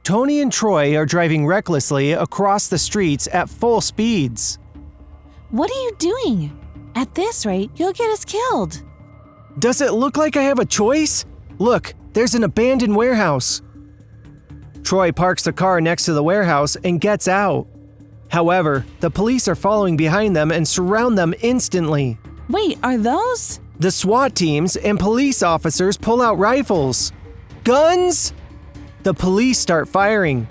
Toni and Troy are driving recklessly across the streets at full speeds. What are you doing? At this rate, you'll get us killed. Does it look like I have a choice? Look, there's an abandoned warehouse. Troy parks the car next to the warehouse and gets out. However, the police are following behind them and surround them instantly. Wait, are those? The SWAT teams and police officers pull out rifles. Guns? The police start firing.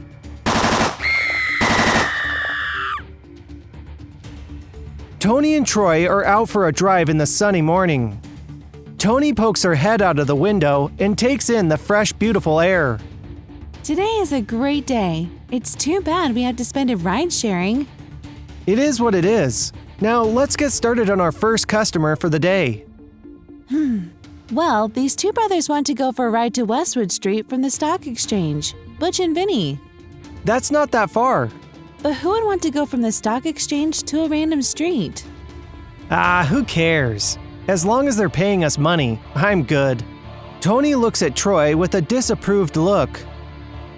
Toni and Troy are out for a drive in the sunny morning. Toni pokes her head out of the window and takes in the fresh, beautiful air. Today is a great day. It's too bad we had to spend it ride-sharing. It is what it is. Now let's get started on our first customer for the day. Well, these two brothers want to go for a ride to Westwood Street from the stock exchange. Butch and Vinny. That's not that far. But who would want to go from the stock exchange to a random street? Who cares? As long as they're paying us money, I'm good. Toni looks at Troy with a disapproved look.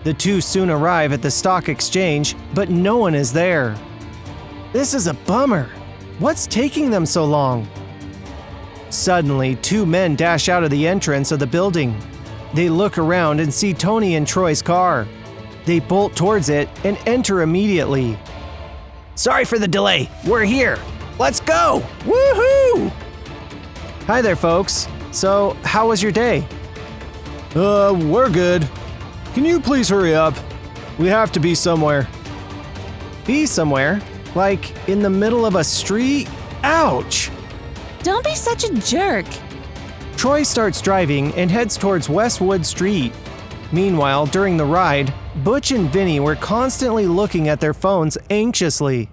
The two soon arrive at the stock exchange, but no one is there. This is a bummer. What's taking them so long? Suddenly, two men dash out of the entrance of the building. They look around and see Toni and Troy's car. They bolt towards it and enter immediately. Sorry for the delay. We're here. Let's go! Woohoo! Hi there, folks. So, how was your day? We're good. Can you please hurry up? We have to be somewhere. Be somewhere? Like in the middle of a street? Ouch! Don't be such a jerk. Troy starts driving and heads towards Westwood Street. Meanwhile, during the ride, Butch and Vinny were constantly looking at their phones anxiously.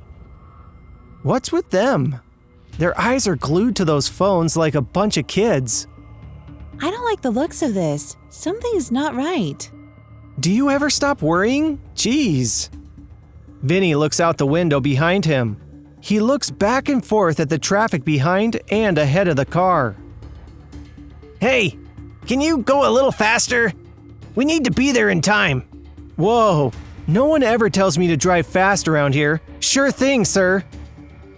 What's with them? Their eyes are glued to those phones like a bunch of kids. I don't like the looks of this. Something's not right. Do you ever stop worrying? Jeez. Vinny looks out the window behind him. He looks back and forth at the traffic behind and ahead of the car. Hey, can you go a little faster? We need to be there in time. Whoa, no one ever tells me to drive fast around here. Sure thing, sir.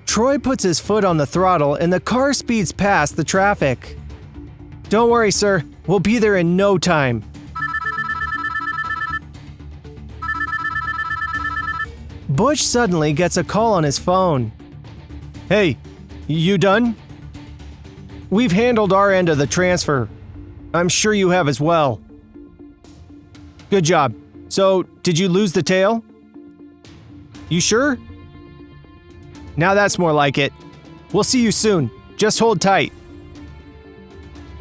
Troy puts his foot on the throttle and the car speeds past the traffic. Don't worry, sir. We'll be there in no time. Butch suddenly gets a call on his phone. Hey, you done? We've handled our end of the transfer. I'm sure you have as well. Good job. So, did you lose the tail? You sure? Now that's more like it. We'll see you soon. Just hold tight.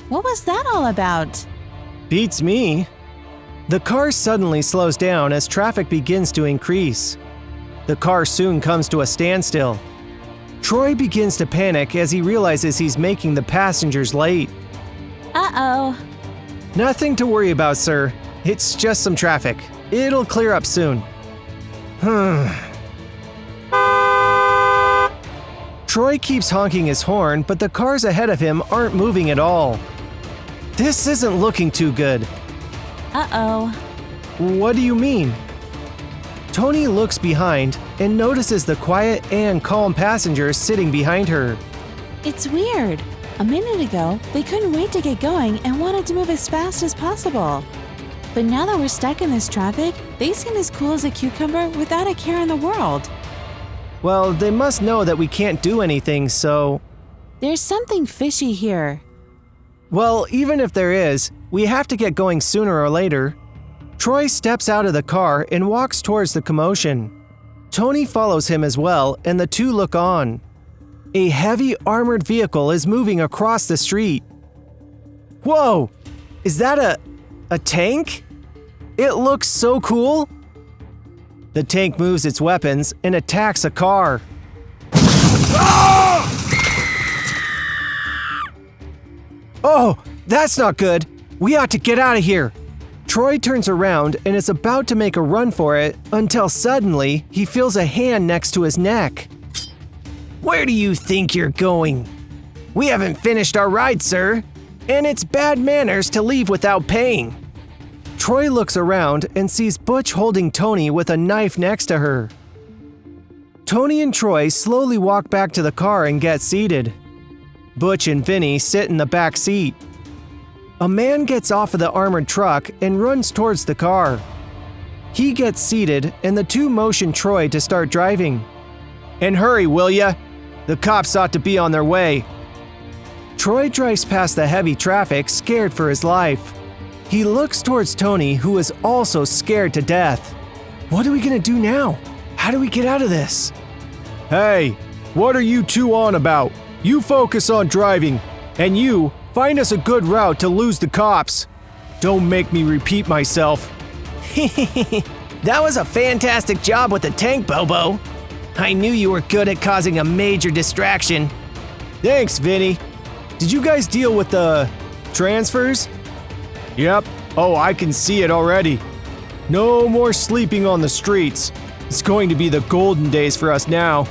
What was that all about? Beats me. The car suddenly slows down as traffic begins to increase. The car soon comes to a standstill. Troy begins to panic as he realizes he's making the passengers late. Uh-oh. Nothing to worry about, sir. It's just some traffic. It'll clear up soon. Troy keeps honking his horn, but the cars ahead of him aren't moving at all. This isn't looking too good. Uh-oh. What do you mean? Toni looks behind and notices the quiet and calm passengers sitting behind her. It's weird. A minute ago, they couldn't wait to get going and wanted to move as fast as possible. But now that we're stuck in this traffic, they seem as cool as a cucumber without a care in the world. Well, they must know that we can't do anything, so… There's something fishy here. Well, even if there is, we have to get going sooner or later. Troy steps out of the car and walks towards the commotion. Toni follows him as well, and the two look on. A heavy armored vehicle is moving across the street. Whoa! Is that a tank? It looks so cool! The tank moves its weapons and attacks a car. Oh, that's not good. We ought to get out of here. Troy turns around and is about to make a run for it until suddenly he feels a hand next to his neck. Where do you think you're going? We haven't finished our ride, sir, and it's bad manners to leave without paying. Troy looks around and sees Butch holding Toni with a knife next to her. Toni and Troy slowly walk back to the car and get seated. Butch and Vinny sit in the back seat. A man gets off of the armored truck and runs towards the car. He gets seated and the two motion Troy to start driving. "And hurry, will ya? The cops ought to be on their way." Troy drives past the heavy traffic, scared for his life. He looks towards Toni, who is also scared to death. "What are we gonna do now? How do we get out of this?" "Hey, what are you two on about? You focus on driving, and you find us a good route to lose the cops. Don't make me repeat myself." "That was a fantastic job with the tank, Bobo. I knew you were good at causing a major distraction." "Thanks, Vinny. Did you guys deal with the transfers?" "Yep. Oh, I can see it already. No more sleeping on the streets. It's going to be the golden days for us now."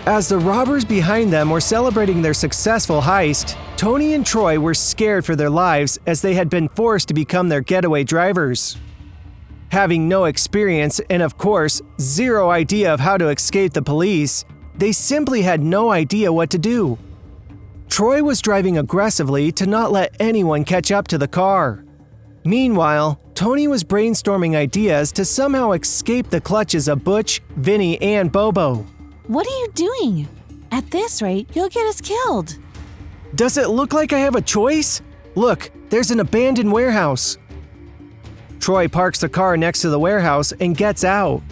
As the robbers behind them were celebrating their successful heist, Toni and Troy were scared for their lives as they had been forced to become their getaway drivers. Having no experience and, of course, zero idea of how to escape the police, they simply had no idea what to do. Troy was driving aggressively to not let anyone catch up to the car. Meanwhile, Toni was brainstorming ideas to somehow escape the clutches of Butch, Vinny, and Bobo. What are you doing? At this rate, you'll get us killed. Does it look like I have a choice? Look, there's an abandoned warehouse. Troy parks the car next to the warehouse and gets out.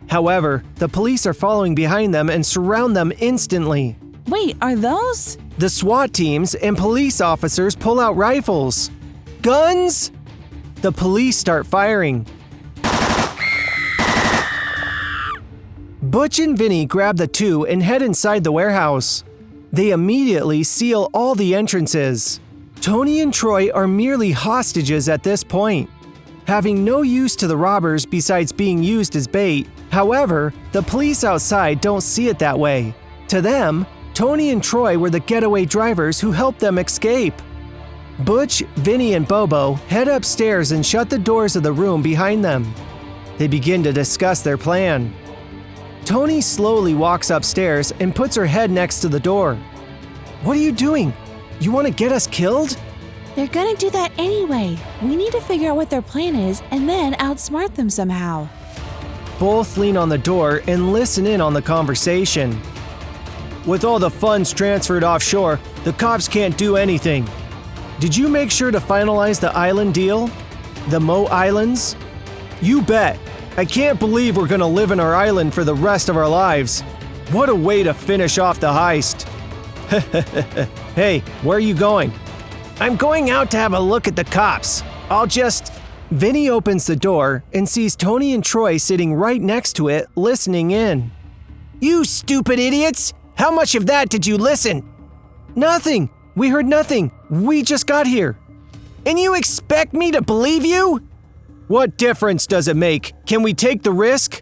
However, the police are following behind them and surround them instantly. Wait, are those? The SWAT teams and police officers pull out rifles. Guns? The police start firing. Butch and Vinny grab the two and head inside the warehouse. They immediately seal all the entrances. Toni and Troy are merely hostages at this point, having no use to the robbers besides being used as bait. However, the police outside don't see it that way. To them, Toni and Troy were the getaway drivers who helped them escape. Butch, Vinny, and Bobo head upstairs and shut the doors of the room behind them. They begin to discuss their plan. Toni slowly walks upstairs and puts her head next to the door. "What are you doing? You want to get us killed?" They're gonna do that anyway. We need to figure out what their plan is and then outsmart them somehow. Both lean on the door and listen in on the conversation. "With all the funds transferred offshore, the cops can't do anything. Did you make sure to finalize the island deal? The Mo Islands?" "You bet. I can't believe we're gonna live in our island for the rest of our lives. What a way to finish off the heist." "Hey, where are you going?" "I'm going out to have a look at the cops. I'll just…" Vinny opens the door and sees Toni and Troy sitting right next to it, listening in. "You stupid idiots! How much of that did you listen?" "Nothing. We heard nothing. We just got here." "And you expect me to believe you?" "What difference does it make? Can we take the risk?"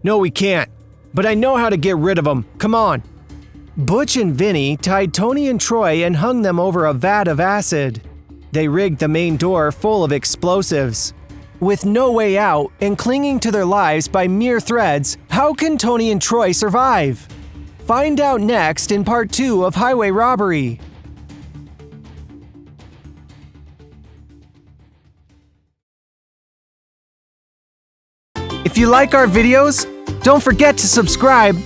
"No, we can't. But I know how to get rid of them. Come on." Butch and Vinny tied Toni and Troy and hung them over a vat of acid. They rigged the main door full of explosives. With no way out and clinging to their lives by mere threads, how can Toni and Troy survive? Find out next in part 2 of Highway Robbery. If you like our videos, don't forget to subscribe